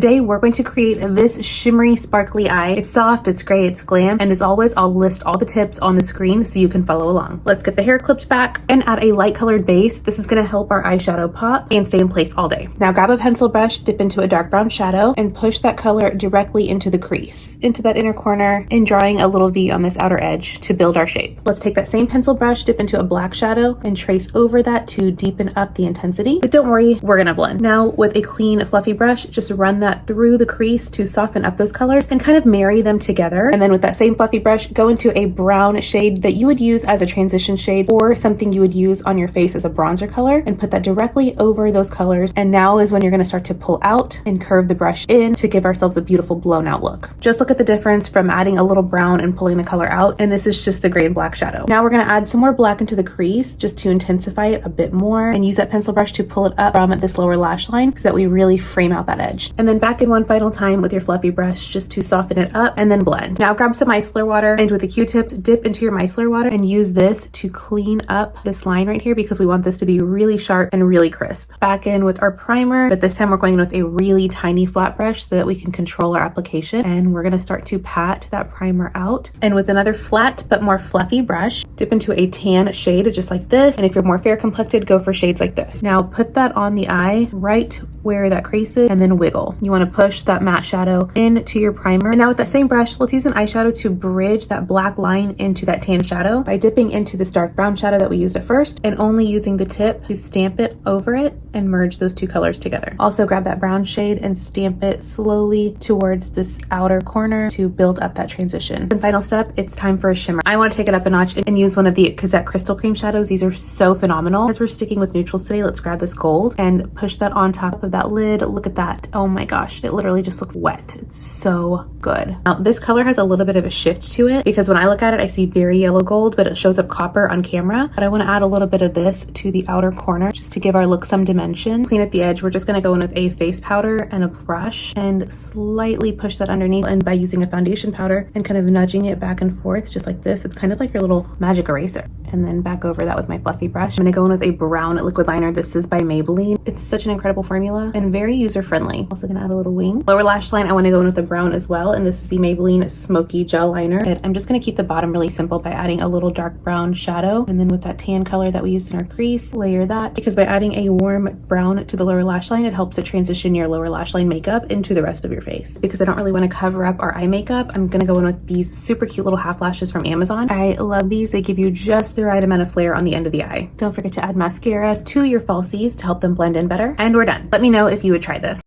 Today, we're going to create this shimmery, sparkly eye. It's soft, it's gray, it's glam, and as always, I'll list all the tips on the screen so you can follow along. Let's get the hair clipped back and add a light colored base. This is gonna help our eyeshadow pop and stay in place all day. Now grab a pencil brush, dip into a dark brown shadow, and push that color directly into the crease, into that inner corner, and drawing a little V on this outer edge to build our shape. Let's take that same pencil brush, dip into a black shadow, and trace over that to deepen up the intensity. But don't worry, we're gonna blend. Now with a clean, fluffy brush, just run that through the crease to soften up those colors and kind of marry them together. And then with that same fluffy brush, go into a brown shade that you would use as a transition shade or something you would use on your face as a bronzer color, and put that directly over those colors. And now is when you're gonna start to pull out and curve the brush in to give ourselves a beautiful blown out look. Just look at the difference from adding a little brown and pulling the color out. And this is just the gray and black shadow. Now we're gonna add some more black into the crease just to intensify it a bit more, and use that pencil brush to pull it up from this lower lash line so that we really frame out that edge. And then back in one final time with your fluffy brush just to soften it up, and then blend. Now grab some micellar water, and with a Q-tip, dip into your micellar water and use this to clean up this line right here, because we want this to be really sharp and really crisp. Back in with our primer, but this time we're going in with a really tiny flat brush so that we can control our application. And we're gonna start to pat that primer out. And with another flat but more fluffy brush, dip into a tan shade just like this. And if you're more fair complected, go for shades like this. Now put that on the eye right where that crease is, and then wiggle. You want to push that matte shadow into your primer. And now with that same brush, let's use an eyeshadow to bridge that black line into that tan shadow by dipping into this dark brown shadow that we used at first, and only using the tip to stamp it over it and merge those two colors together. Also grab that brown shade and stamp it slowly towards this outer corner to build up that transition. And final step, it's time for a shimmer. I want to take it up a notch and use one of the Kazette Crystal Cream shadows. These are so phenomenal. As we're sticking with neutrals today, let's grab this gold and push that on top of that lid. Look at that. Oh my gosh, it literally just looks wet. It's so good. Now this color has a little bit of a shift to it, because when I look at it, I see very yellow gold, but it shows up copper on camera. But I want to add a little bit of this to the outer corner just to give our look some dimension. Clean at the edge. We're just going to go in with a face powder and a brush and slightly push that underneath. And by using a foundation powder and kind of nudging it back and forth just like this, it's kind of like your little magic eraser. And then back over that with my fluffy brush. I'm going to go in with a brown liquid liner. This is by Maybelline. It's such an incredible formula and very user-friendly. Also going to add a little wing. Lower lash line, I want to go in with a brown as well, and this is the Maybelline Smoky Gel Liner. And I'm just going to keep the bottom really simple by adding a little dark brown shadow, and then with that tan color that we used in our crease, layer that, because by adding a warm brown to the lower lash line, it helps to transition your lower lash line makeup into the rest of your face. Because I don't really want to cover up our eye makeup, I'm going to go in with these super cute little half lashes from Amazon. I love these. They give you just the right amount of flare on the end of the eye. Don't forget to add mascara to your falsies to help them blend in better. And we're done. Let me know if you would try this.